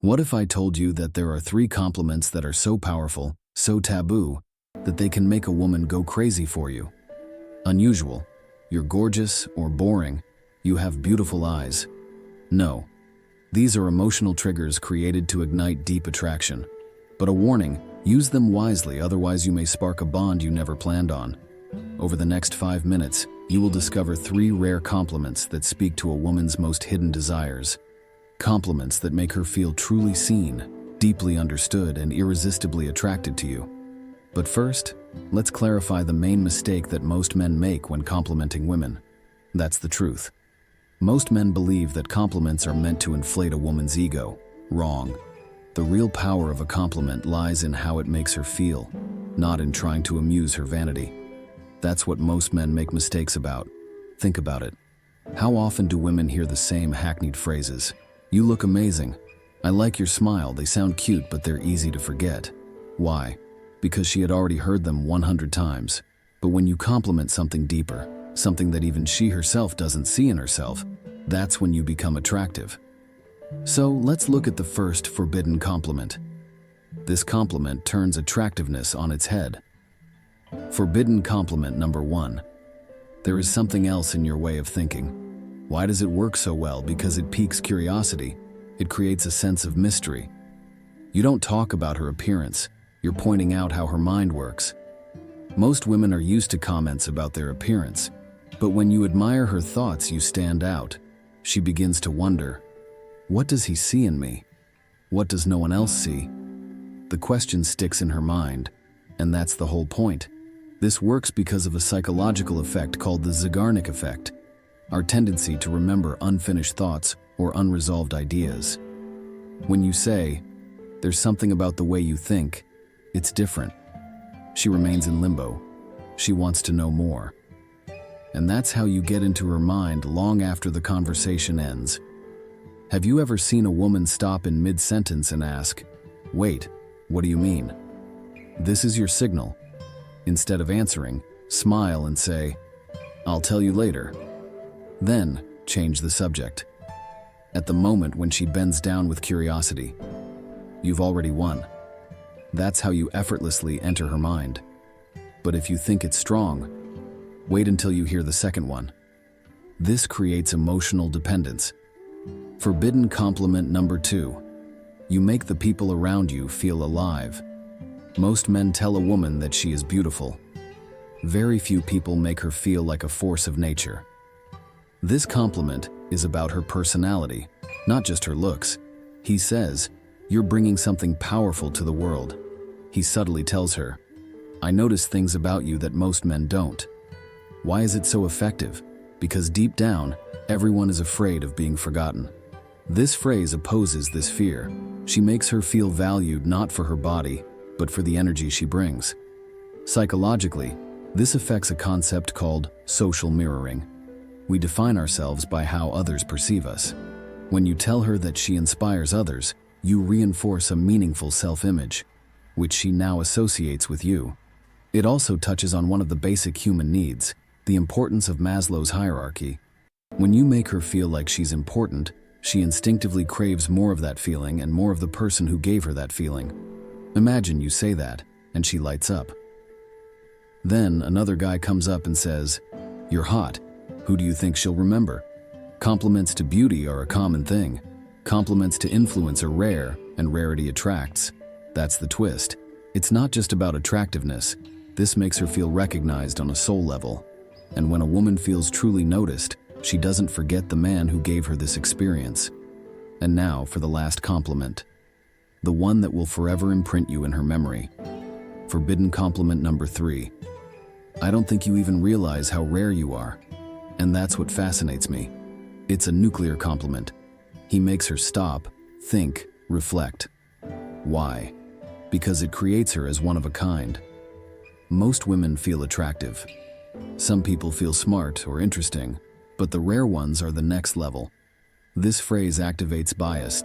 What if I told you that there are 3 compliments that are so powerful, so taboo, that they can make a woman go crazy for you? Unusual. You're gorgeous or boring. You have beautiful eyes. No. These are emotional triggers created to ignite deep attraction. But a warning, use them wisely, otherwise you may spark a bond you never planned on. Over the next 5 minutes, you will discover 3 rare compliments that speak to a woman's most hidden desires. Compliments that make her feel truly seen, deeply understood, and irresistibly attracted to you. But first, let's clarify the main mistake that most men make when complimenting women. That's the truth. Most men believe that compliments are meant to inflate a woman's ego. Wrong. The real power of a compliment lies in how it makes her feel, not in trying to amuse her vanity. That's what most men make mistakes about. Think about it. How often do women hear the same hackneyed phrases? You look amazing. I like your smile. They sound cute, but they're easy to forget. Why? Because she had already heard them 100 times. But when you compliment something deeper, something that even she herself doesn't see in herself, that's when you become attractive. So let's look at the first forbidden compliment. This compliment turns attractiveness on its head. Forbidden compliment number 1. There is something else in your way of thinking. Why does it work so well? Because it piques curiosity. It creates a sense of mystery. You don't talk about her appearance. You're pointing out how her mind works. Most women are used to comments about their appearance, but when you admire her thoughts, you stand out. She begins to wonder, what does he see in me? What does no one else see? The question sticks in her mind, and that's the whole point. This works because of a psychological effect called the Zeigarnik effect, our tendency to remember unfinished thoughts or unresolved ideas. When you say, there's something about the way you think, it's different, she remains in limbo. She wants to know more. And that's how you get into her mind long after the conversation ends. Have you ever seen a woman stop in mid-sentence and ask, wait, what do you mean? This is your signal. Instead of answering, smile and say, I'll tell you later. Then, change the subject. At the moment when she bends down with curiosity, you've already won. That's how you effortlessly enter her mind. But if you think it's strong, wait until you hear the second one. This creates emotional dependence. Forbidden compliment number 2. You make the people around you feel alive. Most men tell a woman that she is beautiful. Very few people make her feel like a force of nature. This compliment is about her personality, not just her looks. He says, you're bringing something powerful to the world. He subtly tells her, I notice things about you that most men don't. Why is it so effective? Because deep down, everyone is afraid of being forgotten. This phrase opposes this fear. She makes her feel valued not for her body, but for the energy she brings. Psychologically, this affects a concept called social mirroring. We define ourselves by how others perceive us. When you tell her that she inspires others, you reinforce a meaningful self-image, which she now associates with you. It also touches on one of the basic human needs, the importance of Maslow's hierarchy. When you make her feel like she's important, she instinctively craves more of that feeling and more of the person who gave her that feeling. Imagine you say that, and she lights up. Then another guy comes up and says, you're hot. Who do you think she'll remember? Compliments to beauty are a common thing. Compliments to influence are rare, and rarity attracts. That's the twist. It's not just about attractiveness. This makes her feel recognized on a soul level. And when a woman feels truly noticed, she doesn't forget the man who gave her this experience. And now for the last compliment. The one that will forever imprint you in her memory. Forbidden compliment number 3. I don't think you even realize how rare you are. And that's what fascinates me. It's a nuclear compliment. He makes her stop, think, reflect. Why? Because it creates her as one of a kind. Most women feel attractive. Some people feel smart or interesting, but the rare ones are the next level. This phrase activates bias.